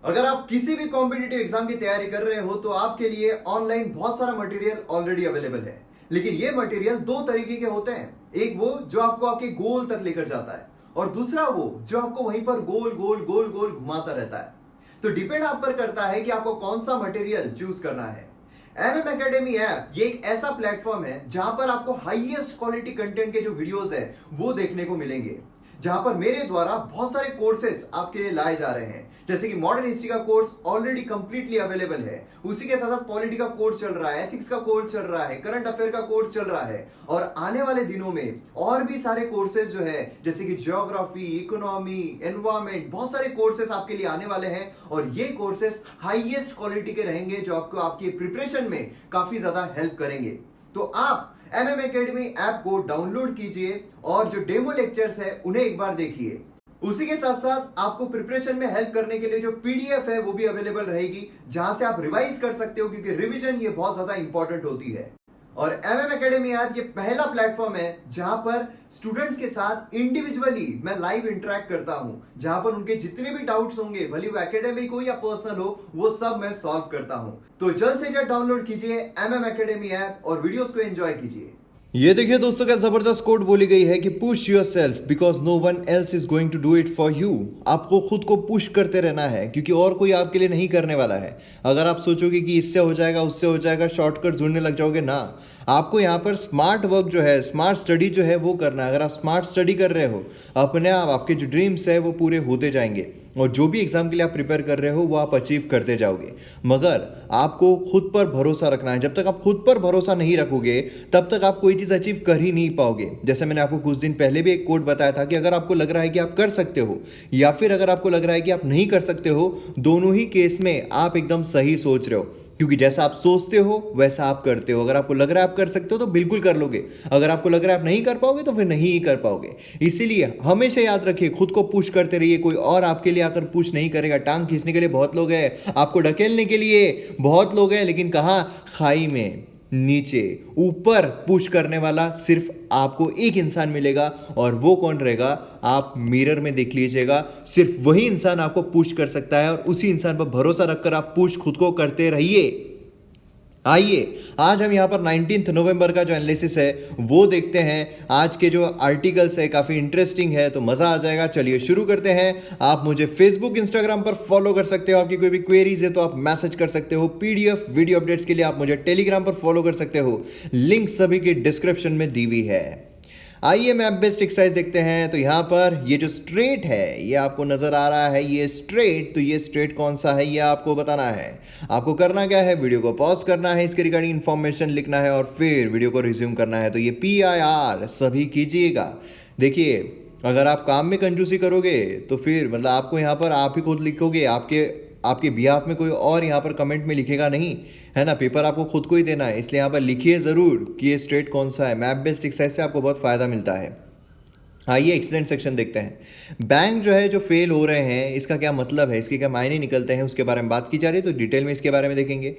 अगर आप किसी भी कॉम्पिटिटिव एग्जाम की तैयारी कर रहे हो तो आपके लिए ऑनलाइन बहुत सारा मटेरियल ऑलरेडी अवेलेबल है। लेकिन ये मटेरियल दो तरीके के होते हैं, एक वो जो आपको आपके गोल तक लेकर जाता है और दूसरा वो जो आपको वहीं पर गोल गोल गोल गोल घुमाता रहता है। तो डिपेंड आप पर करता है कि आपको कौन सा मटेरियल चूज करना है। एमएम एकेडमी ऐप ये एक ऐसा प्लेटफॉर्म है जहां पर आपको हाईएस्ट क्वालिटी कंटेंट के जो वीडियोस है वो देखने को मिलेंगे, जहां पर मेरे द्वारा बहुत सारे कोर्सेज आपके लिए लाए जा रहे हैं। जैसे कि मॉडर्न हिस्ट्री का कोर्स ऑलरेडी कंप्लीटली अवेलेबल है, उसी के साथ साथ पॉलिटी का कोर्स चल रहा है, एथिक्स का कोर्स चल रहा है, करंट अफेयर का कोर्स चल रहा है और आने वाले दिनों में और भी सारे कोर्सेज जो है जैसे कि ज्योग्राफी, इकोनॉमी, एनवायरमेंट, बहुत सारे कोर्सेज आपके लिए आने वाले हैं और ये कोर्सेज हाईएस्ट क्वालिटी के रहेंगे जो आपको आपकी प्रिपरेशन में काफी ज्यादा हेल्प करेंगे। तो आप एमएम एकेडमी ऐप को डाउनलोड कीजिए और जो डेमो लेक्चर्स है उन्हें एक बार देखिए। उसी के साथ साथ आपको प्रिपरेशन में हेल्प करने के लिए जो पीडीएफ है वो भी अवेलेबल रहेगी, जहां से आप रिवाइज कर सकते हो, क्योंकि रिवीजन ये बहुत ज्यादा इंपॉर्टेंट होती है। और एमएम एकेडमी ऐप ये पहला प्लेटफॉर्म है जहां पर स्टूडेंट्स के साथ इंडिविजुअली मैं लाइव इंटरेक्ट करता हूं, जहां पर उनके जितने भी डाउट्स होंगे, भले वो एकेडमिक हो या पर्सनल हो, वो सब मैं सॉल्व करता हूं। तो जल्द से जल्द डाउनलोड कीजिए एमएम एकेडमी ऐप और वीडियोस को एंजॉय कीजिए। ये देखिए दोस्तों, क्या जबरदस्त कोट बोली गई है कि push yourself because no one else is going to do it for you. आपको खुद को पुश करते रहना है क्योंकि और कोई आपके लिए नहीं करने वाला है। अगर आप सोचोगे कि इससे हो जाएगा, उससे हो जाएगा, शॉर्टकट ढूंढने लग जाओगे ना। आपको यहाँ पर स्मार्ट वर्क जो है, स्मार्ट स्टडी जो है वो करना है। अगर आप स्मार्ट स्टडी कर रहे हो, अपने आप आपके जो ड्रीम्स है वो पूरे होते जाएंगे और जो भी एग्जाम के लिए आप प्रिपेयर कर रहे हो वो आप अचीव करते जाओगे। मगर आपको खुद पर भरोसा रखना है। जब तक आप खुद पर भरोसा नहीं रखोगे तब तक आप कोई चीज़ अचीव कर ही नहीं पाओगे। जैसे मैंने आपको कुछ दिन पहले भी एक कोट बताया था कि अगर आपको लग रहा है कि आप कर सकते हो या फिर अगर आपको लग रहा है कि आप नहीं कर सकते हो, दोनों ही केस में आप एकदम सही सोच रहे हो, क्योंकि जैसा आप सोचते हो वैसा आप करते हो। अगर आपको लग रहा है आप कर सकते हो तो बिल्कुल कर लोगे, अगर आपको लग रहा है आप नहीं कर पाओगे तो फिर नहीं ही कर पाओगे। इसीलिए हमेशा याद रखिए, खुद को पुश करते रहिए। कोई और आपके लिए आकर पुश नहीं करेगा। टांग खींचने के लिए बहुत लोग हैं, आपको ढकेलने के लिए बहुत लोग हैं, लेकिन कहाँ? खाई में नीचे। ऊपर पुश करने वाला सिर्फ आपको एक इंसान मिलेगा और वो कौन रहेगा? आप मिरर में देख लीजिएगा, सिर्फ वही इंसान आपको पुश कर सकता है और उसी इंसान पर भरोसा रखकर आप पुश खुद को करते रहिए। आइए आज हम यहाँ पर 19 नवंबर का जो एनालिसिस है वो देखते हैं। आज के जो आर्टिकल्स है काफ़ी इंटरेस्टिंग है, तो मज़ा आ जाएगा। चलिए शुरू करते हैं। आप मुझे फेसबुक, इंस्टाग्राम पर फॉलो कर सकते हो। आपकी कोई भी क्वेरीज है तो आप मैसेज कर सकते हो। पीडीएफ वीडियो अपडेट्स के लिए आप मुझे टेलीग्राम पर फॉलो कर सकते हो। लिंक सभी की डिस्क्रिप्शन में दी हुई है। आइए मैप बेस्ड एक्सरसाइज देखते हैं। तो यहाँ पर ये जो स्ट्रेट है ये आपको नज़र आ रहा है, ये स्ट्रेट। तो ये स्ट्रेट कौन सा है ये आपको बताना है। आपको करना क्या है? वीडियो को पॉज करना है, इसके रिगार्डिंग इन्फॉर्मेशन लिखना है और फिर वीडियो को रिज्यूम करना है। तो ये PIR सभी कीजिएगा। देखिए, अगर आप काम में कंजूसी करोगे तो फिर मतलब आपको यहाँ पर आप ही खुद लिखोगे, आपके बिहाफ में कोई और यहाँ पर कमेंट में लिखेगा नहीं, है ना। पेपर आपको खुद को ही देना है, इसलिए यहाँ पर लिखिए ज़रूर कि ये स्ट्रेट कौन सा है। मैप बेस्ड एक्सरसाइज से आपको बहुत फ़ायदा मिलता है। आइए एक्सप्लेन सेक्शन देखते हैं। बैंक जो है जो फेल हो रहे हैं, इसका क्या मतलब है, इसके क्या मायने निकलते हैं, उसके बारे में बात की जा रही है। तो डिटेल में इसके बारे में देखेंगे।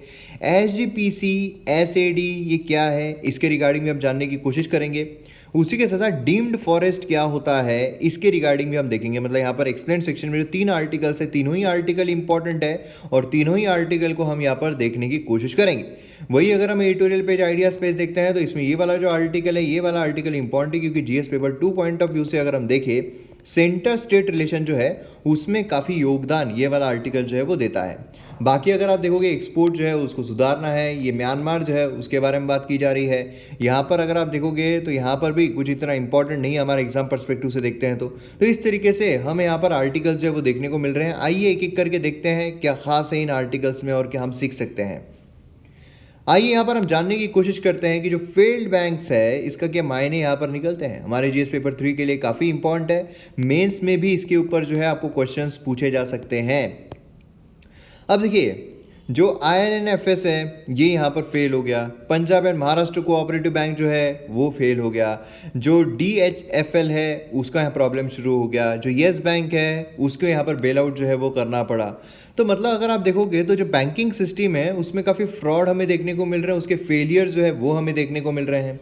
SGPC, SAD ये क्या है, इसके रिगार्डिंग भी हम जानने की कोशिश करेंगे। उसी के साथ साथ डीम्ड फॉरेस्ट क्या होता है, इसके रिगार्डिंग भी हम देखेंगे। मतलब यहाँ पर एक्सप्लेन सेक्शन में जो 3 आर्टिकल्स है, तीनों ही आर्टिकल इंपॉर्टेंट है और तीनों ही आर्टिकल को हम यहाँ पर देखने की कोशिश करेंगे। वही अगर हम एडिटोरियल पेज, आइडियाज पेज देखते हैं तो इसमें ये वाला जो आर्टिकल है, ये वाला आर्टिकल इंपॉर्टेंट है, क्योंकि GS paper 2 point of view से अगर हम देखें, सेंटर स्टेट रिलेशन जो है उसमें काफ़ी योगदान ये वाला आर्टिकल जो है वो देता है। बाकी अगर आप देखोगे, एक्सपोर्ट जो है उसको सुधारना है, ये म्यांमार जो है उसके बारे में बात की जा रही है। यहाँ पर अगर आप देखोगे तो यहाँ पर भी कुछ इतना इंपॉर्टेंट नहीं है हमारे एग्जाम पर्सपेक्टिव से देखते हैं तो इस तरीके से हमें यहाँ पर आर्टिकल्स जो है वो देखने को मिल रहे हैं। आइए एक एक करके देखते हैं क्या खास है इन आर्टिकल्स में और क्या हम सीख सकते हैं। आइए यहाँ पर हम जानने की कोशिश करते हैं कि जो फेल्ड बैंक्स है इसका क्या मायने यहाँ पर निकलते हैं। हमारे GS पेपर 3 के लिए काफ़ी इंपॉर्टेंट है। मेंस में भी इसके ऊपर जो है आपको क्वेश्चंस पूछे जा सकते हैं। अब देखिए, जो INFS है ये यहाँ पर फेल हो गया। Punjab and Maharashtra cooperative bank जो है वो फेल हो गया। जो DHFL है उसका यहाँ प्रॉब्लम शुरू हो गया। जो येस बैंक है उसको यहाँ पर बेल आउट जो है वो करना पड़ा। तो मतलब अगर आप देखोगे तो जो बैंकिंग सिस्टम है उसमें काफ़ी फ्रॉड हमें देखने को मिल रहे हैं, उसके फेलियर जो है वो हमें देखने को मिल रहे हैं।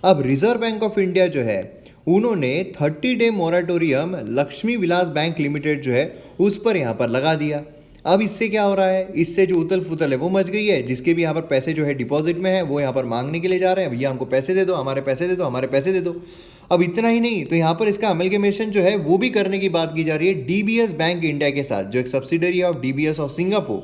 अब रिजर्व बैंक ऑफ इंडिया जो है उन्होंने 30 day moratorium Lakshmi Vilas bank limited जो है उस पर यहाँ पर लगा दिया। अब इससे क्या हो रहा है, इससे जो उथल फुथल है वो मच गई है, जिसके भी यहाँ पर पैसे जो है डिपॉजिट में है वो यहाँ पर मांगने के लिए जा रहे हैं, भैया हमको पैसे दे दो, हमारे पैसे दे दो, हमारे पैसे दे दो। अब इतना ही नहीं, तो यहाँ पर इसका अमलगमेशन जो है वो भी करने की बात की जा रही है डीबीएस बैंक इंडिया के साथ, जो एक सब्सिडरी है ऑफ डीबीएस ऑफ सिंगापुर।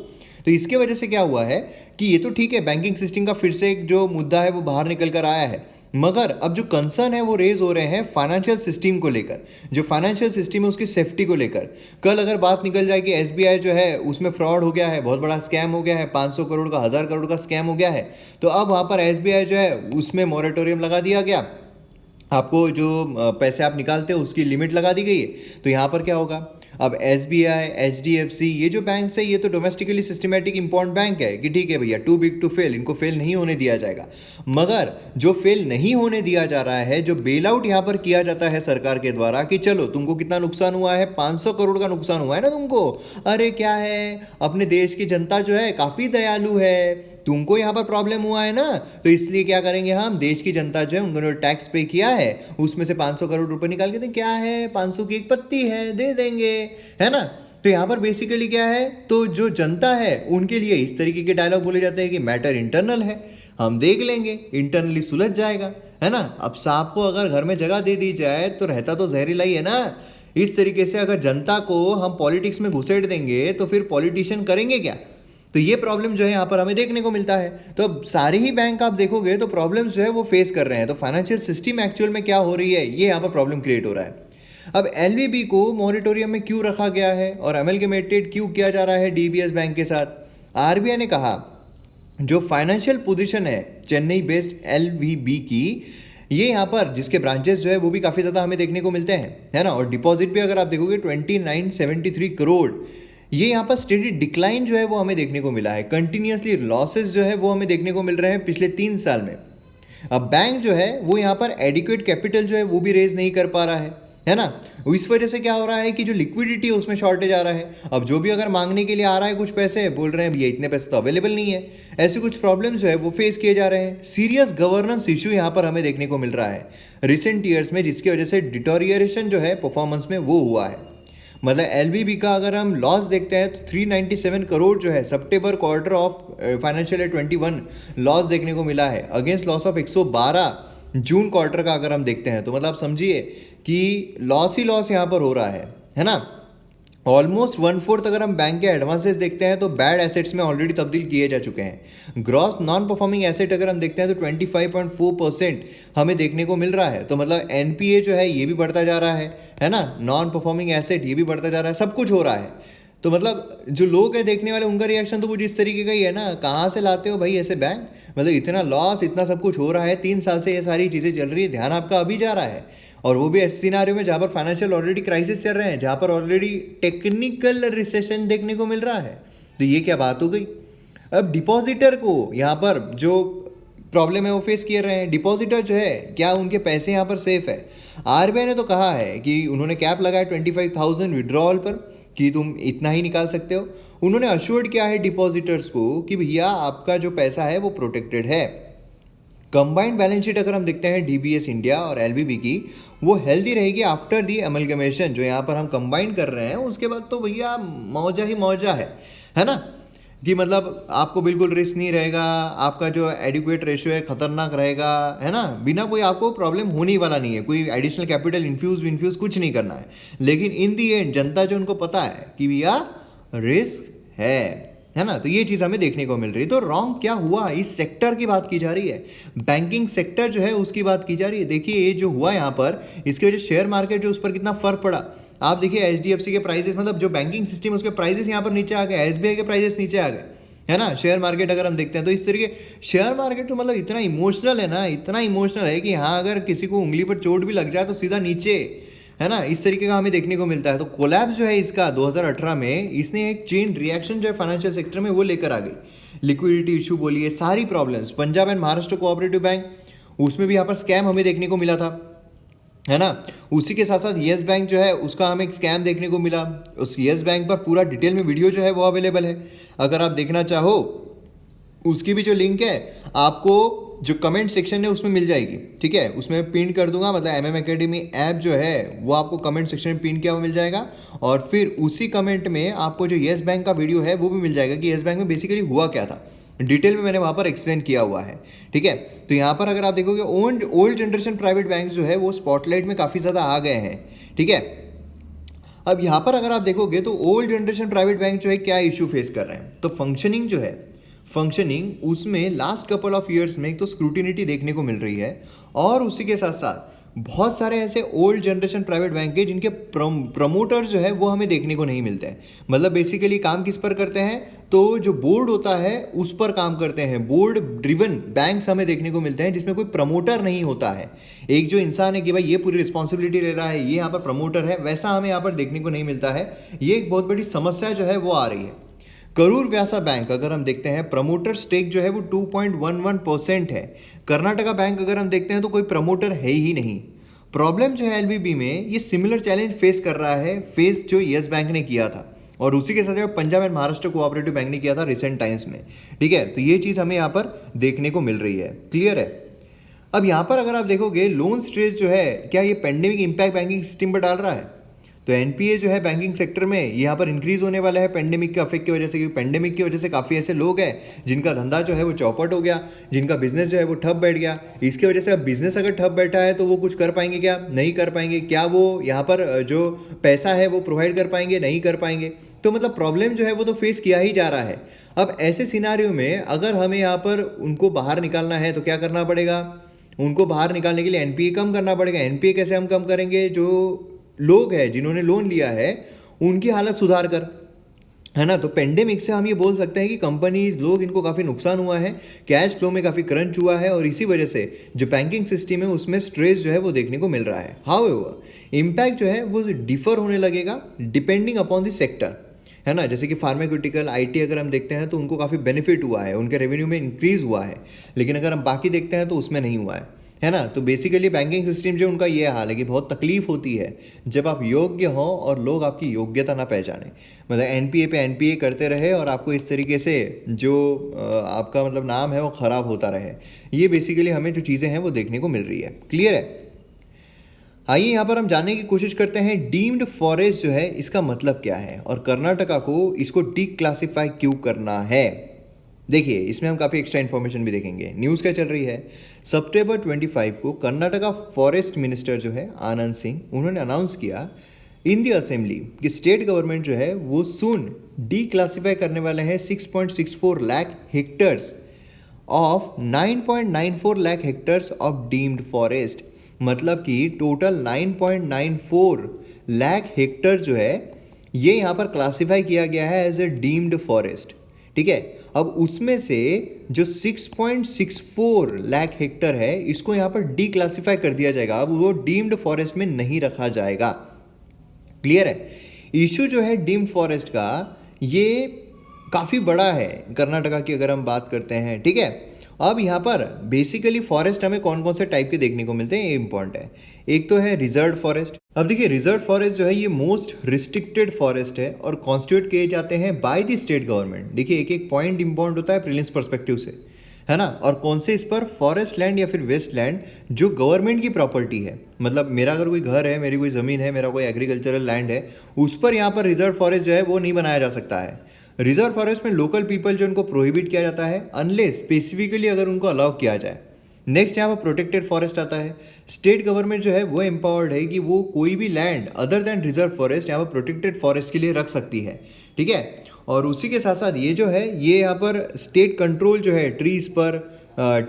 तो इसके वजह से क्या हुआ है कि ये तो ठीक है, बैंकिंग सिस्टम का फिर से एक जो मुद्दा है वो बाहर निकल कर आया है, मगर अब जो कंसर्न है वो रेज हो रहे हैं फाइनेंशियल सिस्टम को लेकर, जो फाइनेंशियल सिस्टम है उसकी सेफ्टी को लेकर। कल अगर बात निकल जाए कि एसबीआई जो है उसमें फ्रॉड हो गया है, बहुत बड़ा स्कैम हो गया है, 500 करोड़ का 1000 करोड़ का स्कैम हो गया है, तो अब वहाँ पर एसबीआई जो है उसमें मॉरेटोरियम लगा दिया गया, आपको जो पैसे आप निकालते हो उसकी लिमिट लगा दी गई है। तो यहाँ पर क्या होगा, अब एसबीआई, एचडीएफसी, ये जो बैंक्स है ये तो डोमेस्टिकली सिस्टमेटिक इंपॉर्टेंट बैंक है कि ठीक है भैया, टू बिग टू फेल, इनको फेल नहीं होने दिया जाएगा। मगर जो फेल नहीं होने दिया जा रहा है, जो बेल आउट यहाँ पर किया जाता है सरकार के द्वारा कि चलो तुमको कितना नुकसान हुआ है, 500 करोड़ का नुकसान हुआ है ना तुमको, अरे क्या है, अपने देश की जनता जो है काफ़ी दयालु है, तुमको यहाँ पर प्रॉब्लम हुआ है ना, तो इसलिए क्या करेंगे, हम देश की जनता जो है उन्होंने टैक्स पे किया है उसमें से 500 करोड़ रुपए निकाल के दें, क्या है 500 की एक पत्ती है, दे देंगे, है ना। तो यहाँ पर बेसिकली क्या है, तो जो जनता है उनके लिए इस तरीके के डायलॉग बोले जाते हैं कि मैटर इंटरनल है, हम देख लेंगे, इंटरनली सुलझ जाएगा, है ना। अब सांप को अगर घर में जगह दे दी जाए तो रहता तो जहरीला ही है ना। इस तरीके से अगर जनता को हम पॉलिटिक्स में घुसेड़ देंगे तो फिर पॉलिटिशियन करेंगे क्या। तो ये प्रॉब्लम जो है यहाँ पर हमें देखने को मिलता है। तो अब सारे ही बैंक आप देखोगे तो प्रॉब्लम्स जो है वो फेस कर रहे हैं। तो फाइनेंशियल सिस्टम एक्चुअल में क्या हो रही है, ये यहाँ पर प्रॉब्लम क्रिएट हो रहा है। अब एलवीबी को मॉरेटोरियम में क्यों रखा गया है और अमेलगमेटेड क्यों किया जा रहा है डीबीएस बैंक के साथ। आरबीआई ने कहा जो फाइनेंशियल पोजीशन है चेन्नई बेस्ड एलवीबी की, ये यहाँ पर जिसके ब्रांचेस जो है वो भी काफ़ी ज़्यादा हमें देखने को मिलते हैं, है ना। और डिपॉजिट भी अगर आप देखोगे 2973 करोड़, ये यहाँ पर स्टेडी डिक्लाइन जो है वो हमें देखने को मिला है। कंटिन्यूसली लॉसेस जो है वो हमें देखने को मिल रहे हैं पिछले 3 साल में। अब बैंक जो है वो यहाँ पर एडिक्वेट कैपिटल जो है वो भी रेज नहीं कर पा रहा है ना। इस वजह से क्या हो रहा है कि जो लिक्विडिटी है उसमें शॉर्टेज आ रहा है। अब जो भी अगर मांगने के लिए आ रहा है कुछ पैसे, बोल रहे हैं भैया इतने पैसे तो अवेलेबल नहीं है। ऐसे कुछ प्रॉब्लम जो है वो फेस किए जा रहे हैं। सीरियस गवर्नेंस इशू यहाँ पर हमें देखने को मिल रहा है रिसेंट ईयर्स में, जिसकी वजह से डिटोरिएशन जो है परफॉर्मेंस में वो हुआ है। मतलब एलवीबी का अगर हम लॉस देखते हैं तो 397 करोड़ जो है सितंबर quarter of financial year 21 loss देखने को मिला है, अगेंस्ट लॉस ऑफ 112 जून क्वार्टर का अगर हम देखते हैं। तो मतलब समझिए कि लॉस ही लॉस यहाँ पर हो रहा है ना। ऑलमोस्ट 1/4 अगर हम बैंक के एडवांसेस देखते हैं तो बैड एसेट्स में ऑलरेडी तब्दील किए जा चुके हैं। ग्रॉस नॉन परफॉर्मिंग एसेट अगर हम देखते हैं तो 25.4% हमें देखने को मिल रहा है। तो मतलब एनपीए जो है ये भी बढ़ता जा रहा है ना। नॉन परफॉर्मिंग एसेट ये भी बढ़ता जा रहा है, सब कुछ हो रहा है। तो मतलब जो लोग हैं देखने वाले उनका रिएक्शन तो कुछ इस तरीके का ही है ना, कहाँ से लाते हो भाई ऐसे बैंक, मतलब इतना लॉस, इतना सब कुछ हो रहा है, 3 साल से ये सारी चीज़ें चल रही है, ध्यान आपका अभी जा रहा है। और वो भी ऐसे सिनारियो में जहाँ पर फाइनेंशियल ऑलरेडी क्राइसिस चल रहे हैं, जहाँ पर ऑलरेडी टेक्निकल रिसेशन देखने को मिल रहा है। तो ये क्या बात हो गई। अब डिपॉजिटर को यहाँ पर जो प्रॉब्लम है वो फेस किए रहे हैं। डिपॉजिटर जो है क्या उनके पैसे यहाँ पर सेफ है। आरबीआई ने तो कहा है कि उन्होंने कैप लगाया 25,000 विड्रॉल पर कि तुम इतना ही निकाल सकते हो। उन्होंने अश्योर्ड किया है डिपॉजिटर्स को कि भैया आपका जो पैसा है वो प्रोटेक्टेड है। कंबाइंड बैलेंस शीट अगर हम देखते हैं डीबीएस इंडिया और एलवीबी की, वो हेल्दी रहेगी आफ्टर दी अमलगमेशन। जो यहाँ पर हम कंबाइन कर रहे हैं उसके बाद तो भैया मौजा ही मौजा है ना, कि मतलब आपको बिल्कुल रिस्क नहीं रहेगा, आपका जो एडिक्वेट रेशियो है खतरनाक रहेगा, है ना। बिना कोई आपको प्रॉब्लम होने वाला नहीं है, कोई एडिशनल कैपिटल इन्फ्यूज कुछ नहीं करना है। लेकिन इन दी एंड जनता जो उनको पता है कि भैया रिस्क है ना। तो ये चीज़ हमें देखने को मिल रही है। तो रॉन्ग क्या हुआ, इस सेक्टर की बात की जा रही है, बैंकिंग सेक्टर जो है उसकी बात की जा रही है। देखिए ये जो हुआ यहाँ पर, इसकी वजह से शेयर मार्केट जो उस पर कितना फर्क पड़ा। आप देखिए एचडीएफसी के प्राइसेस, मतलब जो बैंकिंग सिस्टम है उसके प्राइसेस यहाँ पर नीचे आ गए, एसबीआई के प्राइसेस नीचे आ गए, है ना। शेयर मार्केट अगर हम देखते हैं तो इस तरीके शेयर मार्केट तो मतलब इतना इमोशनल है ना, इतना इमोशनल है कि यहाँ अगर किसी को उंगली पर चोट भी लग जाए तो सीधा नीचे, है ना। इस तरीके का हमें देखने को मिलता है। तो कोलैप्स जो है इसका 2018 में, इसने एक चेन रिएक्शन जो है फाइनेंशियल सेक्टर में वो लेकर आ गई। लिक्विडिटी इशू बोलिए, सारी problems. Punjab and Maharashtra cooperative bank, उसमें भी यहाँ पर स्कैम हमें देखने को मिला था, है ना। उसी के साथ साथ येस बैंक जो है उसका हमें स्कैम देखने को मिला। उस येस बैंक पर पूरा डिटेल में वीडियो जो है वो अवेलेबल है, अगर आप देखना चाहो उसकी भी जो लिंक है आपको जो कमेंट सेक्शन है उसमें मिल जाएगी, ठीक है, उसमें पिन कर दूंगा, मतलब MM Academy ऐप जो है वो आपको कमेंट सेक्शन में पिन किया हुआ मिल जाएगा। और फिर उसी कमेंट में आपको जो येस बैंक का वीडियो है वो भी मिल जाएगा कि येस बैंक में बेसिकली हुआ क्या था, डिटेल में मैंने वहाँ पर एक्सप्लेन किया हुआ है, ठीक है। तो यहाँ पर अगर आप देखोगे ओल्ड जनरेशन प्राइवेट बैंक जो है वो स्पॉटलाइट में काफ़ी ज़्यादा आ गए हैं, ठीक है। अब यहाँ पर अगर आप देखोगे तो ओल्ड जनरेशन प्राइवेट बैंक जो है क्या इशू फेस कर रहे हैं, तो फंक्शनिंग जो है, फंक्शनिंग उसमें लास्ट कपल ऑफ ईयर्स में एक तो स्क्रूटिनिटी देखने को मिल रही है, और उसी के साथ साथ बहुत सारे ऐसे ओल्ड जनरेशन प्राइवेट बैंक है जिनके प्रमोटर्स जो है वो हमें देखने को नहीं मिलते हैं। मतलब बेसिकली काम किस पर करते हैं, तो जो बोर्ड होता है उस पर काम करते हैं। बोर्ड ड्रिवन बैंक्स हमें देखने को मिलते हैं जिसमें कोई प्रमोटर नहीं होता है, एक जो इंसान है कि भाई ये पूरी रिस्पॉन्सिबिलिटी ले रहा है, ये यहाँ पर प्रमोटर है, वैसा हमें यहाँ पर देखने को नहीं मिलता है। ये एक बहुत बड़ी समस्या जो है वो आ रही है। करूर व्यासा बैंक अगर हम देखते हैं, प्रमोटर स्टेक जो है वो 2.11% है। कर्नाटका बैंक अगर हम देखते हैं तो कोई प्रमोटर है ही नहीं। प्रॉब्लम जो है LVB में, ये सिमिलर चैलेंज फेस कर रहा है, फेस जो येस बैंक ने किया था, और उसी के साथ Punjab and Maharashtra cooperative bank ने किया था रिसेंट टाइम्स में, ठीक है। तो ये चीज़ हमें यहाँ पर देखने को मिल रही है, क्लियर है। अब यहाँ पर अगर आप देखोगे लोन स्ट्रेस जो है, क्या ये पेंडेमिक इम्पैक्ट बैंकिंग सिस्टम पर डाल रहा है, तो NPA जो है बैंकिंग सेक्टर में यहाँ पर इंक्रीज होने वाला है पेंडेमिक के अफेक्ट की वजह से, क्योंकि पेंडेमिक की वजह से काफ़ी ऐसे लोग हैं जिनका धंधा जो है वो चौपट हो गया, जिनका बिजनेस जो है वो ठप बैठ गया। इसकी वजह से अब बिजनेस अगर ठप बैठा है तो वो कुछ कर पाएंगे क्या, नहीं कर पाएंगे। क्या वो यहाँ पर जो पैसा है वो प्रोवाइड कर पाएंगे, नहीं कर पाएंगे। तो मतलब प्रॉब्लम जो है वो तो फेस किया ही जा रहा है। अब ऐसे सिनारियो में अगर हमें यहाँ पर उनको बाहर निकालना है तो क्या करना पड़ेगा, उनको बाहर निकालने के लिए NPA कम करना पड़ेगा। NPA कैसे हम कम करेंगे, जो लोग हैं जिन्होंने लोन लिया है उनकी हालत सुधार कर, है ना। तो पेंडेमिक से हम ये बोल सकते हैं कि कंपनीज, लोग, इनको काफ़ी नुकसान हुआ है, कैश फ्लो में काफ़ी क्रंच हुआ है, और इसी वजह से जो बैंकिंग सिस्टम है उसमें स्ट्रेस जो है वो देखने को मिल रहा है। हाउएवर इम्पैक्ट जो है वो डिफर होने लगेगा डिपेंडिंग अपॉन द सेक्टर, है ना। जैसे कि फार्मास्यूटिकल, IT अगर हम देखते हैं तो उनको काफ़ी बेनिफिट हुआ है, उनके रेवेन्यू में इंक्रीज हुआ है, लेकिन अगर हम बाकी देखते हैं तो उसमें नहीं हुआ है ना। तो बेसिकली बैंकिंग सिस्टम जो उनका ये हाल है कि बहुत तकलीफ होती है जब आप योग्य हो और लोग आपकी योग्यता ना पहचाने। मतलब NPA पे NPA करते रहे और आपको इस तरीके से जो आपका मतलब नाम है वो ख़राब होता रहे। ये बेसिकली हमें जो चीज़ें हैं वो देखने को मिल रही है, क्लियर है। आइए यहाँ पर हम जानने की कोशिश करते हैं डीम्ड फॉरेस्ट जो है इसका मतलब क्या है, और कर्नाटका को इसको डीक्लासिफाई क्यों करना है। देखिए इसमें हम काफ़ी एक्स्ट्रा इन्फॉर्मेशन भी देखेंगे। न्यूज़ क्या चल रही है, सितंबर 25 को कर्नाटका फॉरेस्ट मिनिस्टर जो है आनंद सिंह, उन्होंने अनाउंस किया इन दी असेंबली कि स्टेट गवर्नमेंट जो है वो सून डीक्लासिफाई करने वाले हैं 6.64 lakh hectares of 9.94 lakh hectares of deemed forest. मतलब कि टोटल 9.94 लाख हेक्टर जो है ये यहाँ पर क्लासिफाई किया गया है एज ए डीम्ड फॉरेस्ट, ठीक है। अब उसमें से जो 6.64 लाख हेक्टर है इसको यहाँ पर डीक्लासिफाई कर दिया जाएगा, अब वो डीम्ड फॉरेस्ट में नहीं रखा जाएगा, क्लियर है। इशू जो है डीम्ड फॉरेस्ट का ये काफ़ी बड़ा है कर्नाटका की अगर हम बात करते हैं, ठीक है। अब यहाँ पर बेसिकली फॉरेस्ट हमें कौन कौन से टाइप के देखने को मिलते हैं ये इंपॉर्टेंट है। एक तो है रिजर्व फॉरेस्ट। अब देखिए रिजर्व फॉरेस्ट जो है ये मोस्ट रिस्ट्रिक्टेड फॉरेस्ट है और कॉन्स्टिट्यूट किए जाते हैं बाय द स्टेट गवर्नमेंट। देखिए एक एक पॉइंट इंपॉर्टेंट होता है प्रीलिम्स पर्सपेक्टिव से, है ना। और कौन से इस पर फॉरेस्ट लैंड या फिर वेस्ट लैंड जो गवर्नमेंट की प्रॉपर्टी है, मतलब मेरा अगर कोई घर है, मेरी कोई ज़मीन है, मेरा कोई एग्रीकल्चरल लैंड है, उस पर यहाँ पर रिजर्व फॉरेस्ट जो है वो नहीं बनाया जा सकता है। रिजर्व फॉरेस्ट में लोकल पीपल जो उनको प्रोहिबिट किया जाता है अनलेस स्पेसिफिकली अगर उनको अलाउ किया जाए। नेक्स्ट यहाँ पर प्रोटेक्टेड फॉरेस्ट आता है। स्टेट गवर्नमेंट जो है वो एम्पावर्ड है कि वो कोई भी land other than reserve forest यहाँ पर प्रोटेक्टेड फॉरेस्ट के लिए रख सकती है, ठीक है। और उसी के साथ साथ ये जो है ये यहाँ पर स्टेट कंट्रोल जो है ट्रीज पर,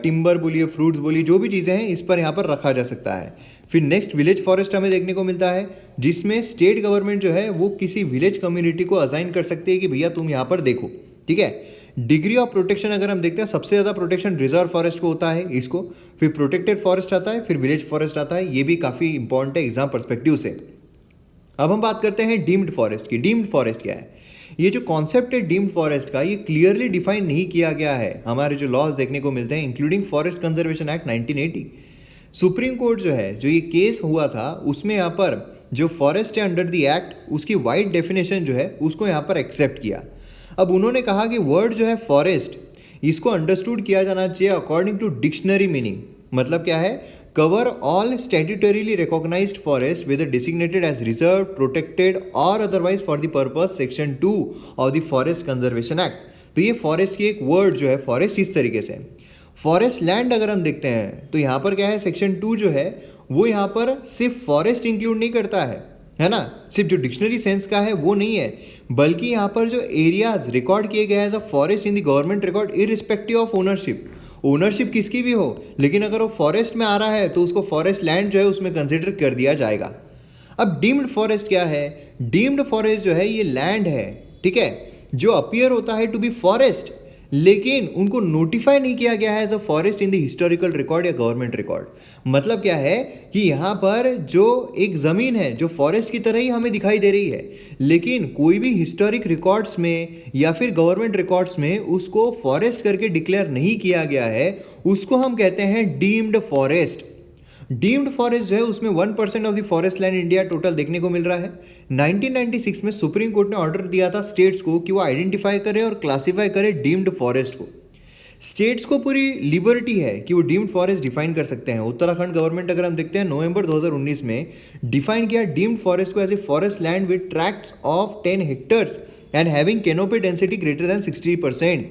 टिम्बर बोलिए, फ्रूट्स बोलिए, जो भी चीज़ें हैं इस पर यहाँ पर रखा जा सकता है। फिर नेक्स्ट विलेज फॉरेस्ट हमें देखने को मिलता है जिसमें स्टेट गवर्नमेंट जो है वो किसी विलेज कम्युनिटी को असाइन कर सकती है कि भैया तुम यहाँ पर देखो, ठीक है। डिग्री ऑफ प्रोटेक्शन अगर हम देखते हैं सबसे ज़्यादा प्रोटेक्शन रिजर्व फॉरेस्ट को होता है इसको, फिर प्रोटेक्टेड फॉरेस्ट आता है, फिर विलेज फॉरेस्ट आता है। ये भी काफ़ी इंपॉर्टेंट है एग्जाम पर्सपेक्टिव से। अब हम बात करते हैं डीम्ड फॉरेस्ट की। डीम्ड फॉरेस्ट क्या है? ये जो कॉन्सेप्ट है डीम्ड फॉरेस्ट का ये क्लियरली डिफाइन नहीं किया गया है। हमारे जो लॉज देखने को मिलते हैं including forest conservation act 1980, supreme court जो है जो ये केस हुआ था उसमें यहाँ पर जो फॉरेस्ट है अंडर द एक्ट उसकी वाइड डेफिनेशन जो है उसको यहाँ पर एक्सेप्ट किया। अब उन्होंने कहा कि वर्ड जो है फॉरेस्ट इसको अंडरस्टूड किया जाना चाहिए अकॉर्डिंग टू डिक्शनरी मीनिंग। मतलब क्या है, cover all statutorily recognised forest whether designated as reserve, protected और otherwise for the purpose section 2 of the forest conservation act. तो ये फॉरेस्ट की एक वर्ड जो है फॉरेस्ट इस तरीके से। फॉरेस्ट लैंड अगर हम देखते हैं तो यहाँ पर क्या है, सेक्शन 2 जो है वो यहाँ पर सिर्फ फॉरेस्ट इंक्लूड नहीं करता है ना, सिर्फ जो डिक्शनरी सेंस का है वो नहीं है, बल्कि यहाँ पर जो एरियाज रिकॉर्ड किए गए as a forest in the government record irrespective of ownership, ownership किसकी भी हो, लेकिन अगर वो फॉरेस्ट में आ रहा है तो उसको फॉरेस्ट लैंड जो है उसमें कंसिडर कर दिया जाएगा। अब डीम्ड फॉरेस्ट क्या है, डीम्ड फॉरेस्ट जो है ये लैंड है, ठीक है, जो अपीयर होता है टू बी फॉरेस्ट, लेकिन उनको नोटिफाई नहीं किया गया है as a forest in the historical record या गवर्नमेंट रिकॉर्ड। मतलब क्या है कि यहाँ पर जो एक ज़मीन है जो फॉरेस्ट की तरह ही हमें दिखाई दे रही है, लेकिन कोई भी हिस्टोरिक रिकॉर्ड्स में या फिर गवर्नमेंट रिकॉर्ड्स में उसको फॉरेस्ट करके डिक्लेयर नहीं किया गया है, उसको हम कहते हैं डीम्ड फॉरेस्ट। डीम्ड फॉरेस्ट जो है उसमें 1% of the forest land India total देखने को मिल रहा है। 1996 में सुप्रीम कोर्ट ने ऑर्डर दिया था स्टेट्स को कि वो आइडेंटिफाई करे और क्लासिफाई करे डीम्ड फॉरेस्ट को। स्टेट्स को पूरी लिबर्टी है कि वो डीम्ड फॉरेस्ट डिफाइन कर सकते हैं। उत्तराखंड गवर्नमेंट अगर हम देखते हैं नवंबर 2019 में डिफाइन किया डीम्ड फॉरेस्ट को as a forest land with tracts of 10 hectares and having canopy density greater than 60%।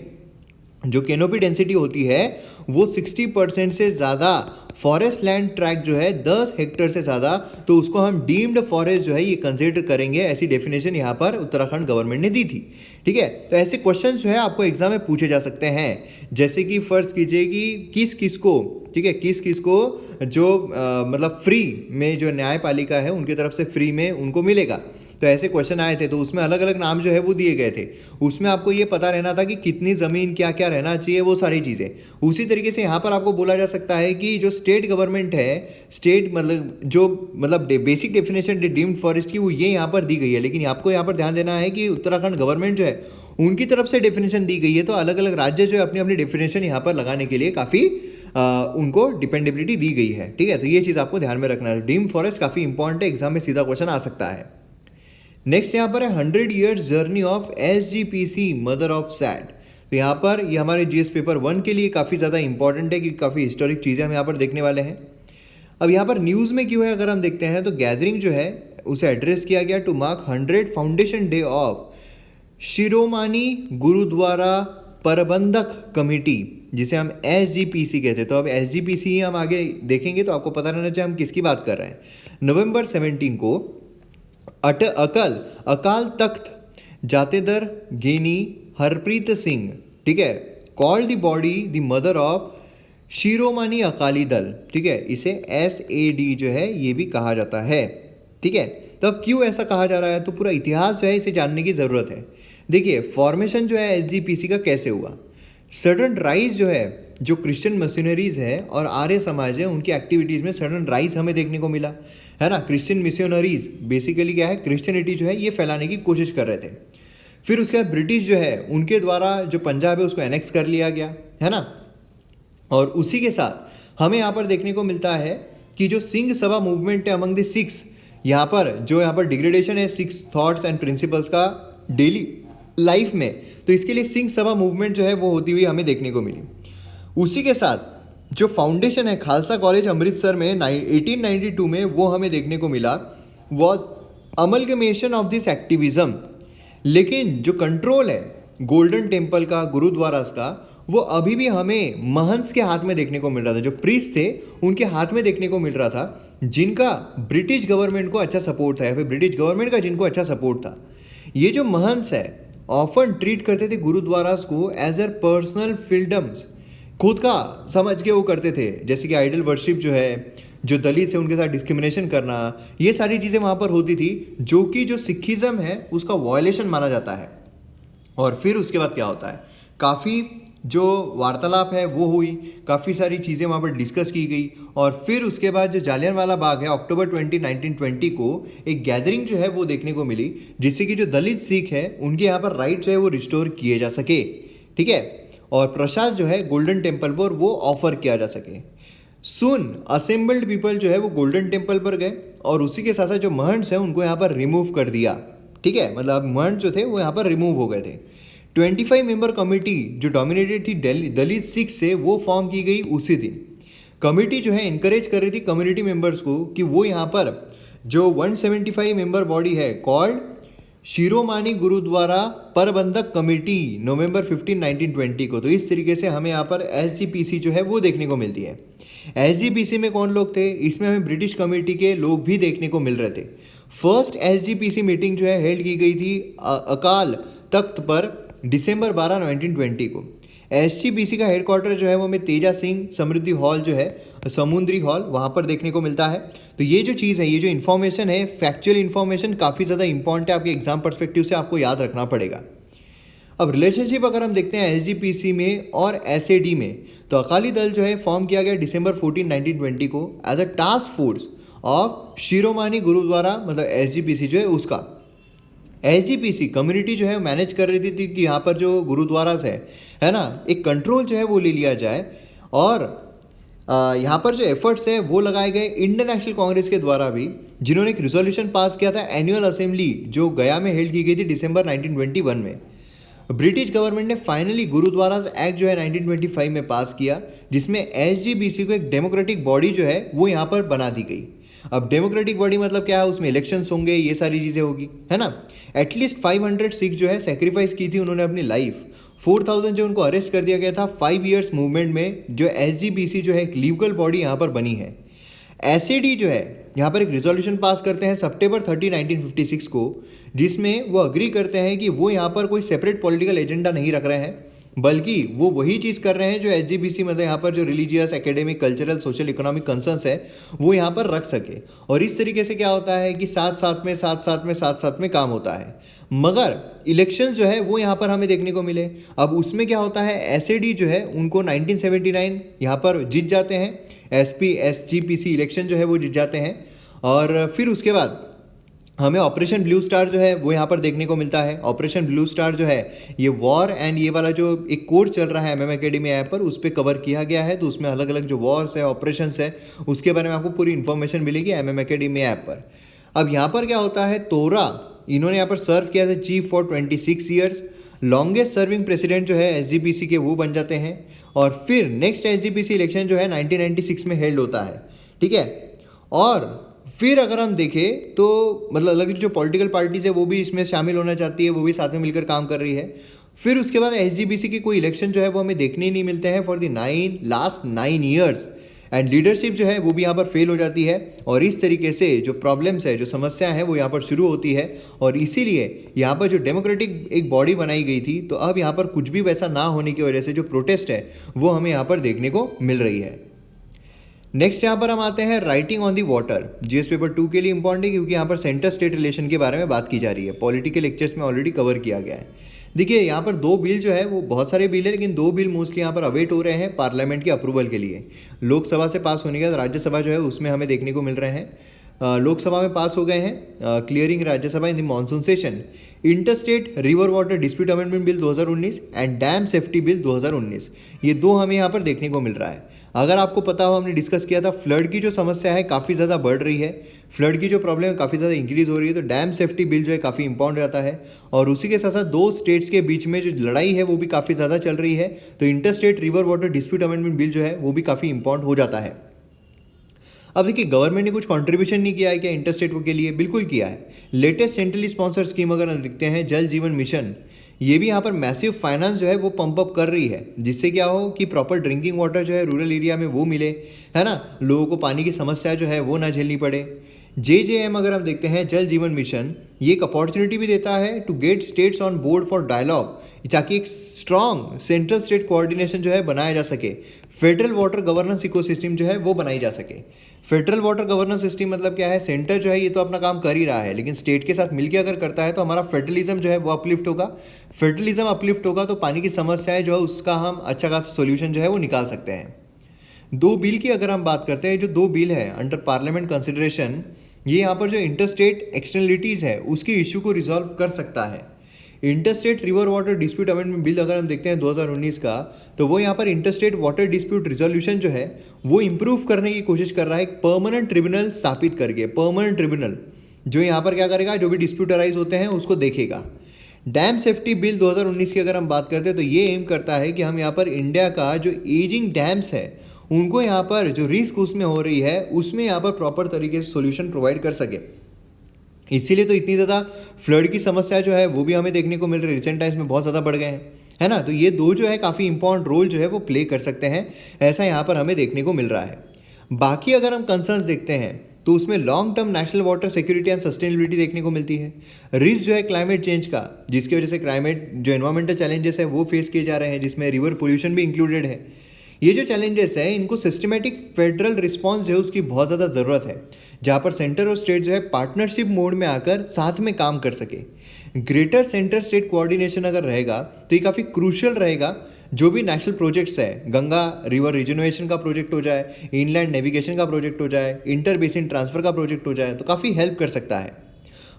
जो कैनोपी डेंसिटी होती है वो 60% से ज़्यादा, फॉरेस्ट लैंड ट्रैक जो है 10 हेक्टेयर से ज़्यादा, तो उसको हम डीम्ड फॉरेस्ट जो है ये कंसिडर करेंगे। ऐसी डेफिनेशन यहाँ पर उत्तराखंड गवर्नमेंट ने दी थी, ठीक है। तो ऐसे क्वेश्चन जो है आपको एग्जाम में पूछे जा सकते हैं, जैसे कि फर्ज कीजिए कि किस किस को, ठीक है, किस किस को जो मतलब फ्री में जो न्यायपालिका है उनकी तरफ से फ्री में उनको मिलेगा। तो ऐसे क्वेश्चन आए थे, तो उसमें अलग अलग नाम जो है वो दिए गए थे। उसमें आपको ये पता रहना था कि कितनी ज़मीन क्या क्या रहना चाहिए, वो सारी चीज़ें। उसी तरीके से यहाँ पर आपको बोला जा सकता है कि जो स्टेट गवर्नमेंट है, स्टेट मतलब जो मतलब बेसिक डेफिनेशन डीम्ड फॉरेस्ट की वो ये यहाँ पर दी गई है, लेकिन आपको यहाँ पर ध्यान देना है कि उत्तराखंड गवर्नमेंट जो है उनकी तरफ से डेफिनेशन दी गई है। तो अलग अलग राज्य जो है अपनी अपनी डेफिनेशन यहाँ पर लगाने के लिए काफ़ी उनको डिपेंडेबिलिटी दी गई है, ठीक है। तो ये चीज़ आपको ध्यान में रखना है। डीम्ड फॉरेस्ट काफ़ी इंपॉर्टेंट है, एग्जाम में सीधा क्वेश्चन आ सकता है। नेक्स्ट यहाँ पर है 100 years journey of SGPC mother of sad. तो यहाँ पर ये हमारे GS पेपर 1 के लिए काफ़ी ज़्यादा इंपॉर्टेंट है क्योंकि काफ़ी हिस्टोरिक चीज़ें हम यहाँ पर देखने वाले हैं। अब यहाँ पर न्यूज़ में क्यों है अगर हम देखते हैं तो गैदरिंग जो है उसे एड्रेस किया गया to mark 100 foundation day of Shiromani Gurdwara Prabandhak committee, जिसे हम SGPC कहते हैं। तो अब SGPC हम आगे देखेंगे तो आपको पता रहना चाहिए हम किसकी बात कर रहे हैं। नवंबर 17 को अकाल तख्त जातेदर गेनी हरप्रीत सिंह, ठीक है, called the body the mother of Shiromani Akali Dal, ठीक है, इसे SAD जो है ये भी कहा जाता है, ठीक है। तो अब क्यों ऐसा कहा जा रहा है, तो पूरा इतिहास जो है इसे जानने की ज़रूरत है। देखिए फॉर्मेशन जो है SGPC का कैसे हुआ। सडन राइज जो है जो क्रिश्चियन मिशनरीज है और आर्य समाज है उनकी एक्टिविटीज़ में सडन राइज हमें देखने को मिला, है ना। क्रिश्चियन मिशनरीज बेसिकली क्या है, क्रिश्चियनिटी जो है ये फैलाने की कोशिश कर रहे थे। फिर उसके बाद ब्रिटिश जो है उनके द्वारा जो पंजाब है उसको एनेक्स कर लिया गया, है ना। और उसी के साथ हमें यहाँ पर देखने को मिलता है कि जो सिंह सभा मूवमेंट है अमंग द सिक्स, यहाँ पर डिग्रेडेशन है सिक्स थॉट्स एंड प्रिंसिपल्स का डेली लाइफ में, तो इसके लिए सिंह सभा मूवमेंट जो है वो होती हुई हमें देखने को मिली। उसी के साथ जो फाउंडेशन है खालसा कॉलेज अमृतसर में 1892 में वो हमें देखने को मिला, was amalgamation of this activism. लेकिन जो कंट्रोल है गोल्डन टेम्पल का, गुरुद्वारास का, वो अभी भी हमें महंस के हाथ में देखने को मिल रहा था। जो प्रीस्ट थे उनके हाथ में देखने को मिल रहा था, जिनका ब्रिटिश गवर्नमेंट को अच्छा सपोर्ट था या फिर ब्रिटिश गवर्नमेंट का जिनको अच्छा सपोर्ट था। ये जो महंस है ऑफन ट्रीट करते थे गुरुद्वारास को एज ए पर्सनल फ्रीडम्स, खुद का समझ के वो करते थे, जैसे कि आइडल वर्शिप जो है, जो दलित है उनके साथ डिस्क्रिमिनेशन करना, ये सारी चीज़ें वहाँ पर होती थी, जो कि जो सिखिज़म है उसका वायलेशन माना जाता है। और फिर उसके बाद क्या होता है, काफ़ी जो वार्तालाप है वो हुई, काफ़ी सारी चीज़ें वहाँ पर डिस्कस की गई। और फिर उसके बाद जो जालियनवाला बाग है अक्टूबर 20, 1920 को एक गैदरिंग जो है वो देखने को मिली, जिससे कि जो दलित सिख है उनके यहाँ पर राइट जो है वो रिस्टोर किए जा सके, ठीक है। और प्रसाद जो है गोल्डन टेम्पल पर वो ऑफर किया जा सके। सुन असेंबल्ड पीपल जो है वो गोल्डन टेम्पल पर गए और उसी के साथ साथ जो महंट्स हैं उनको यहाँ पर रिमूव कर दिया, ठीक है, मतलब महंट जो थे वो यहाँ पर रिमूव हो गए थे। 25 मेंबर कमेटी जो डोमिनेटेड थी दलित सिख से, वो फॉर्म की गई उसी दिन। कमेटी जो है इनकरेज कर रही थी कम्युनिटी मेंबर्स को कि वो यहाँ पर जो 175 मेंबर बॉडी है कॉल्ड शिरोमानी गुरुद्वारा प्रबंधक कमेटी नवंबर 15 1920 को, तो इस तरीके से हमें यहाँ पर एसजीपीसी जो है वो देखने को मिलती है। एसजीपीसी में कौन लोग थे, इसमें हमें ब्रिटिश कमेटी के लोग भी देखने को मिल रहे थे। फर्स्ट एसजीपीसी मीटिंग जो है हेल्ड की गई थी अकाल तख्त पर दिसंबर 12 1920 को। एसजीपीसी का हेडक्वार्टर जो है वो हमें तेजा सिंह समृद्धि हॉल जो है समुद्री हॉल वहाँ पर देखने को मिलता है। तो ये जो चीज़ है, ये जो इन्फॉर्मेशन है, फैक्चुअल इन्फॉर्मेशन काफ़ी ज़्यादा इंपॉर्टेंट है, आपके एग्जाम पर्सपेक्टिव से आपको याद रखना पड़ेगा। अब रिलेशनशिप अगर हम देखते हैं एसजीपीसी में और एसएडी में, तो अकाली दल जो है फॉर्म किया गया दिसंबर 14 1920 को as a task force of Shiromani Gurdwara, मतलब एसजीपीसी जो है उसका। एसजीपीसी कम्युनिटी जो है मैनेज कर रही थी कि यहाँ पर जो गुरुद्वारा है ना, एक कंट्रोल जो है वो ले लिया जाए। और यहाँ पर जो एफर्ट्स है वो लगाए गए इंडियन नेशनल कांग्रेस के द्वारा भी, जिन्होंने एक रिजोल्यूशन पास किया था एनुअल असेंबली जो गया में हेल्ड की गई थी दिसंबर 1921 में। ब्रिटिश गवर्नमेंट ने फाइनली गुरुद्वारास एक्ट जो है 1925 में पास किया, जिसमें एसजीपीसी को एक डेमोक्रेटिक बॉडी जो है वो यहाँ पर बना दी गई। अब डेमोक्रेटिक बॉडी मतलब क्या है, उसमें इलेक्शंस होंगे, ये सारी चीज़ें होगी, है ना। एटलीस्ट 500 सिख जो है सेक्रीफाइस की थी उन्होंने अपनी लाइफ। 4000 जो उनको अरेस्ट कर दिया गया था 5 ईयर्स मूवमेंट में, जो एसजीपीसी जो है एक लीगल बॉडी यहाँ पर बनी है। एसएडी जो है यहाँ पर एक रिजोल्यूशन पास करते हैं सितंबर 30 1956 को, जिसमें वो अग्री करते हैं कि वो यहाँ पर कोई सेपरेट पॉलिटिकल एजेंडा नहीं रख रहे हैं, बल्कि वो वही चीज़ कर रहे हैं जो एसजीपीसी मतलब यहाँ पर जो religious, academic, cultural, social, economic concerns है वो यहाँ पर रख सके। और इस तरीके से क्या होता है कि साथ साथ में काम होता है। मगर इलेक्शंस जो है वो यहाँ पर हमें देखने को मिले। अब उसमें क्या होता है, एसएडी जो है उनको 1979 यहाँ पर जीत जाते हैं, एसजीपीसी इलेक्शन जो है वो जीत जाते हैं। और फिर उसके बाद हमें ऑपरेशन ब्लू स्टार जो है वो यहाँ पर देखने को मिलता है। ऑपरेशन ब्लू स्टार जो है ये वॉर एंड ये वाला जो एक कोर्स चल रहा है एमएम एकेडमी ऐप पर, उस पर कवर किया गया है। तो उसमें अलग अलग जो वॉर्स है, ऑपरेशंस है, उसके बारे में आपको पूरी इन्फॉर्मेशन मिलेगी एमएम एकेडमी ऐप पर। अब यहाँ पर क्या होता है, तोरा इन्होंने यहाँ पर सर्व किया था chief for 26 years. Longest serving president जो है एसजीपीसी के वो बन जाते हैं। और फिर नेक्स्ट एसजीपीसी इलेक्शन जो है 1996 में हेल्ड होता है, ठीक है। और फिर अगर हम देखें तो मतलब अलग जो पॉलिटिकल पार्टीज है वो भी इसमें शामिल होना चाहती है, वो भी साथ में मिलकर काम कर रही है। फिर उसके बाद एसजीपीसी के कोई इलेक्शन जो है वो हमें देखने ही नहीं मिलते हैं for the last 9 years. And leadership जो है वो भी यहाँ पर फेल हो जाती है। और इस तरीके से जो प्रॉब्लम्स है, जो समस्या है वो यहाँ पर शुरू होती है। और इसीलिए यहाँ पर जो डेमोक्रेटिक एक बॉडी बनाई गई थी, तो अब यहाँ पर कुछ भी वैसा ना होने की वजह से जो प्रोटेस्ट है वो हमें यहाँ पर देखने को मिल रही है। नेक्स्ट यहाँ पर हम आते हैं writing on the water. GS paper 2 के लिए इंपॉर्टेंट है क्योंकि यहाँ पर सेंटर स्टेट रिलेशन के बारे में बात की जा रही है। पॉलिटिकल लेक्चर्स में ऑलरेडी कवर किया गया है। देखिए यहाँ पर 2 बिल जो है वो बहुत सारे बिल है, लेकिन 2 बिल मोस्टली यहाँ पर अवेट हो रहे हैं पार्लियामेंट के अप्रूवल के लिए। लोकसभा से पास होने के बाद राज्यसभा जो है उसमें हमें देखने को मिल रहे हैं। लोकसभा में पास हो गए हैं clearing Rajya Sabha in the monsoon session. Interstate river water dispute amendment bill 2019 and dam safety bill 2019, ये 2 हमें यहाँ पर देखने को मिल रहा है। अगर आपको पता हो, हमने डिस्कस किया था फ्लड की जो समस्या है काफ़ी ज़्यादा बढ़ रही है, फ्लड की जो प्रॉब्लम है काफ़ी ज़्यादा इंक्रीज़ हो रही है, तो डैम सेफ्टी बिल जो है काफ़ी इंपॉर्टेंट रहता है। और उसी के साथ साथ 2 स्टेट्स के बीच में जो लड़ाई है वो भी काफ़ी ज़्यादा चल रही है, तो interstate river water dispute amendment bill जो है वो भी काफ़ी इंपॉर्टेंट हो जाता है। अब देखिए गवर्नमेंट ने कुछ कंट्रीब्यूशन नहीं किया है क्या इंटरस्टेट के लिए, बिल्कुल किया है। लेटेस्ट सेंट्रली स्पॉन्सर स्कीम अगर हम देखते हैं जल जीवन मिशन, ये भी यहाँ पर मैसिव फाइनेंस जो है वो पंप अप कर रही है, जिससे क्या हो कि प्रॉपर ड्रिंकिंग वाटर जो है रूरल एरिया में वो मिले, है ना, लोगों को पानी की समस्या जो है वो ना झेलनी पड़े। JJM अगर हम देखते हैं जल जीवन मिशन, ये एक अपॉर्चुनिटी भी देता है to get states on board for dialogue, ताकि एक स्ट्रॉन्ग सेंट्रल स्टेट कोऑर्डिनेशन जो है बनाया जा सके। फेडरल वाटर गवर्नेंस इकोसिस्टम जो है वो बनाई जा सके। फेडरल वाटर गवर्नेंस सिस्टम मतलब क्या है, सेंटर जो है ये तो अपना काम कर ही रहा है, लेकिन स्टेट के साथ मिलकर अगर करता है तो हमारा फेडरलिज्म जो है वो अपलिफ्ट होगा। फेडरलिज्म अपलिफ्ट होगा तो पानी की समस्या है जो है उसका हम अच्छा खासा सोल्यूशन जो है वो निकाल सकते हैं। 2 बिल की अगर हम बात करते हैं, जो 2 बिल है अंडर पार्लियामेंट कंसिडरेशन, ये यहाँ पर जो इंटरस्टेट एक्सटर्नलिटीज़ है उसके इशू को रिजॉल्व कर सकता है। Interstate river water dispute amendment bill अगर हम देखते हैं 2019 का, तो वो यहाँ पर इंटरस्टेट वाटर डिस्प्यूट रिजोल्यूशन जो है वो इम्प्रूव करने की कोशिश कर रहा है, एक परमानेंट ट्रिब्यूनल स्थापित करके। परमानेंट ट्रिब्यूनल जो यहाँ पर क्या करेगा, जो भी डिस्प्यूट अराइज होते हैं उसको देखेगा। डैम सेफ्टी बिल 2019 की अगर हम बात करते हैं तो ये एम करता है कि हम यहाँ पर इंडिया का जो एजिंग डैम्स है उनको यहाँ पर जो रिस्क उसमें हो रही है उसमें यहाँ पर प्रॉपर तरीके से सॉल्यूशन प्रोवाइड कर सके। इसीलिए तो इतनी ज़्यादा फ्लड की समस्या जो है वो भी हमें देखने को मिल रही है, रिसेंट टाइम्स में बहुत ज़्यादा बढ़ गए हैं, है ना। तो ये दो जो है काफ़ी इंपॉर्टेंट रोल जो है वो प्ले कर सकते हैं, ऐसा यहाँ पर हमें देखने को मिल रहा है। बाकी अगर हम कंसर्न्स देखते हैं तो उसमें long term national water security and sustainability देखने को मिलती है। रिस्क जो है क्लाइमेट चेंज का, जिसकी वजह से क्लाइमेट जो एनवायरमेंटल चैलेंजेस है वो फेस किए जा रहे हैं, जिसमें रिवर पोल्यूशन भी इंक्लूडेड है। ये जो चैलेंजेस है इनको सिस्टमेटिक फेडरल रिस्पॉन्स जो है उसकी बहुत ज़्यादा ज़रूरत है, जहाँ पर सेंटर और स्टेट जो है पार्टनरशिप मोड में आकर साथ में काम कर सके। ग्रेटर सेंटर स्टेट कोऑर्डिनेशन अगर रहेगा तो ये काफ़ी क्रूशियल रहेगा। जो भी नेशनल प्रोजेक्ट्स है, गंगा रिवर रिजनरेशन का प्रोजेक्ट हो जाए, इनलैंड नेविगेशन का प्रोजेक्ट हो जाए, इंटर बेसिन ट्रांसफर का प्रोजेक्ट हो जाए, तो काफ़ी हेल्प कर सकता है।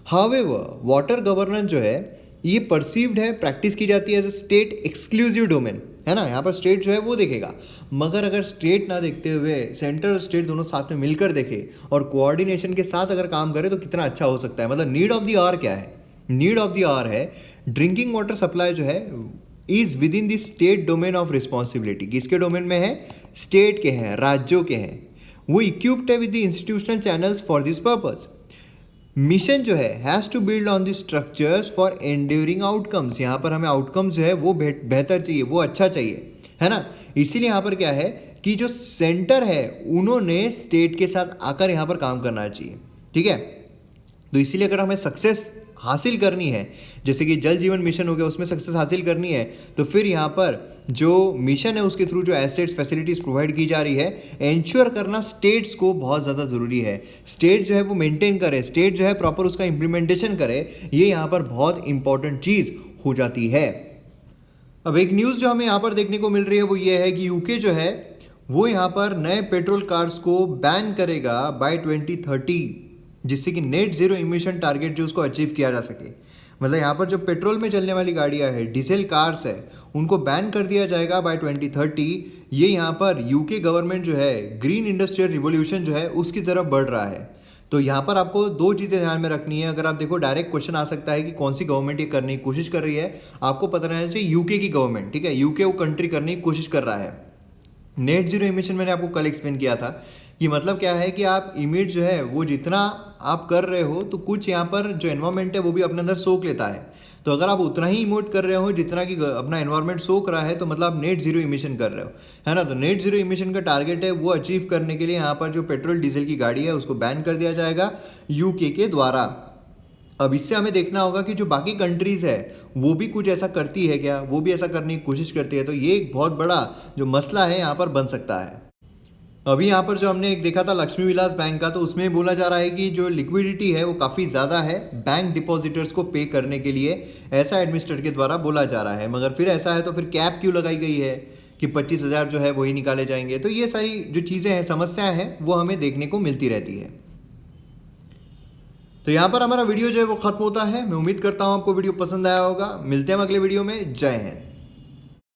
हावेवर वाटर गवर्नेंस जो है ये परसीव्ड है, प्रैक्टिस की जाती है as a state exclusive domain, है ना। यहाँ पर स्टेट जो है वो देखेगा, मगर अगर स्टेट ना देखते हुए सेंटर और स्टेट दोनों साथ में मिलकर देखे और कोऑर्डिनेशन के साथ अगर काम करे तो कितना अच्छा हो सकता है। मतलब नीड ऑफ द आवर क्या है? नीड ऑफ द आवर है ड्रिंकिंग वाटर सप्लाई जो है is with in the state domain of responsibility. किसके डोमेन में है? स्टेट के हैं, राज्यों के हैं। वो इक्विप्ड है with the institutional channels for this purpose. Mission जो है has to build on the structures for enduring outcomes. यहाँ पर हमें आउटकम्स जो है वो बेहतर चाहिए, वो अच्छा चाहिए, है ना। इसीलिए यहाँ पर क्या है कि जो सेंटर है उन्होंने स्टेट के साथ आकर यहाँ पर काम करना चाहिए, ठीक है। तो इसीलिए अगर हमें सक्सेस हासिल करनी है, जैसे कि जल जीवन मिशन हो गया उसमें सक्सेस हासिल करनी है, तो फिर यहाँ पर जो मिशन है उसके थ्रू जो एसेट्स फैसिलिटीज़ प्रोवाइड की जा रही है एंश्योर करना स्टेट्स को बहुत ज़्यादा ज़रूरी है। स्टेट जो है वो मेंटेन करे, स्टेट जो है प्रॉपर उसका इम्प्लीमेंटेशन करे, ये यहाँ पर बहुत इंपॉर्टेंट चीज़ हो जाती है। अब एक न्यूज़ जो हमें यहाँ पर देखने को मिल रही है वो ये है कि यूके जो है वो यहाँ पर नए पेट्रोल कार्स को बैन करेगा बाय 2030, जिससे कि नेट जीरो इमिशन टारगेट जो उसको अचीव किया जा सके। मतलब यहाँ पर जो पेट्रोल में चलने वाली गाड़ियाँ है, डीजल कार्स है, उनको बैन कर दिया जाएगा बाय 2030। ये यहाँ पर यूके गवर्नमेंट जो है ग्रीन इंडस्ट्रियल रिवोल्यूशन जो है उसकी तरफ बढ़ रहा है। तो यहाँ पर आपको दो चीज़ें ध्यान में रखनी है। अगर आप देखो डायरेक्ट क्वेश्चन आ सकता है कि कौन सी गवर्नमेंट ये करने की कोशिश कर रही है, आपको पता रहना चाहिए यूके की गवर्नमेंट, ठीक है। यूके वो कंट्री करने की कोशिश कर रहा है। नेट जीरो इमिशन मैंने आपको कल एक्सप्लेन किया था कि मतलब क्या है कि आप इमिट जो है वो जितना आप कर रहे हो तो कुछ यहाँ पर जो एनवायरमेंट है वो भी अपने अंदर सोख लेता है। तो अगर आप उतना ही इमोट कर रहे हो जितना कि अपना एनवायरमेंट सोख रहा है तो मतलब आप नेट जीरो इमिशन कर रहे हो, है ना। तो नेट जीरो इमिशन का टारगेट है वो अचीव करने के लिए यहाँ पर जो पेट्रोल डीजल की गाड़ी है उसको बैन कर दिया जाएगा यूके के द्वारा। अब इससे हमें देखना होगा कि जो बाकी कंट्रीज़ है वो भी कुछ ऐसा करती है क्या, वो भी ऐसा करने की कोशिश करती है। तो ये एक बहुत बड़ा जो मसला है यहाँ पर बन सकता है। अभी यहाँ पर जो हमने एक देखा था लक्ष्मी विलास बैंक का, तो उसमें बोला जा रहा है कि जो लिक्विडिटी है वो काफ़ी ज़्यादा है बैंक डिपॉजिटर्स को पे करने के लिए, ऐसा एडमिनिस्ट्रेटर के द्वारा बोला जा रहा है। मगर फिर ऐसा है तो फिर कैप क्यों लगाई गई है कि 25,000 जो है वही निकाले जाएंगे। तो ये सारी जो चीज़ें हैं, समस्याएं हैं, वो हमें देखने को मिलती रहती है। तो यहाँ पर हमारा वीडियो जो है वो खत्म होता है। मैं उम्मीद करता हूँ आपको वीडियो पसंद आया होगा। मिलते हैं अगले वीडियो में। जय हिंद।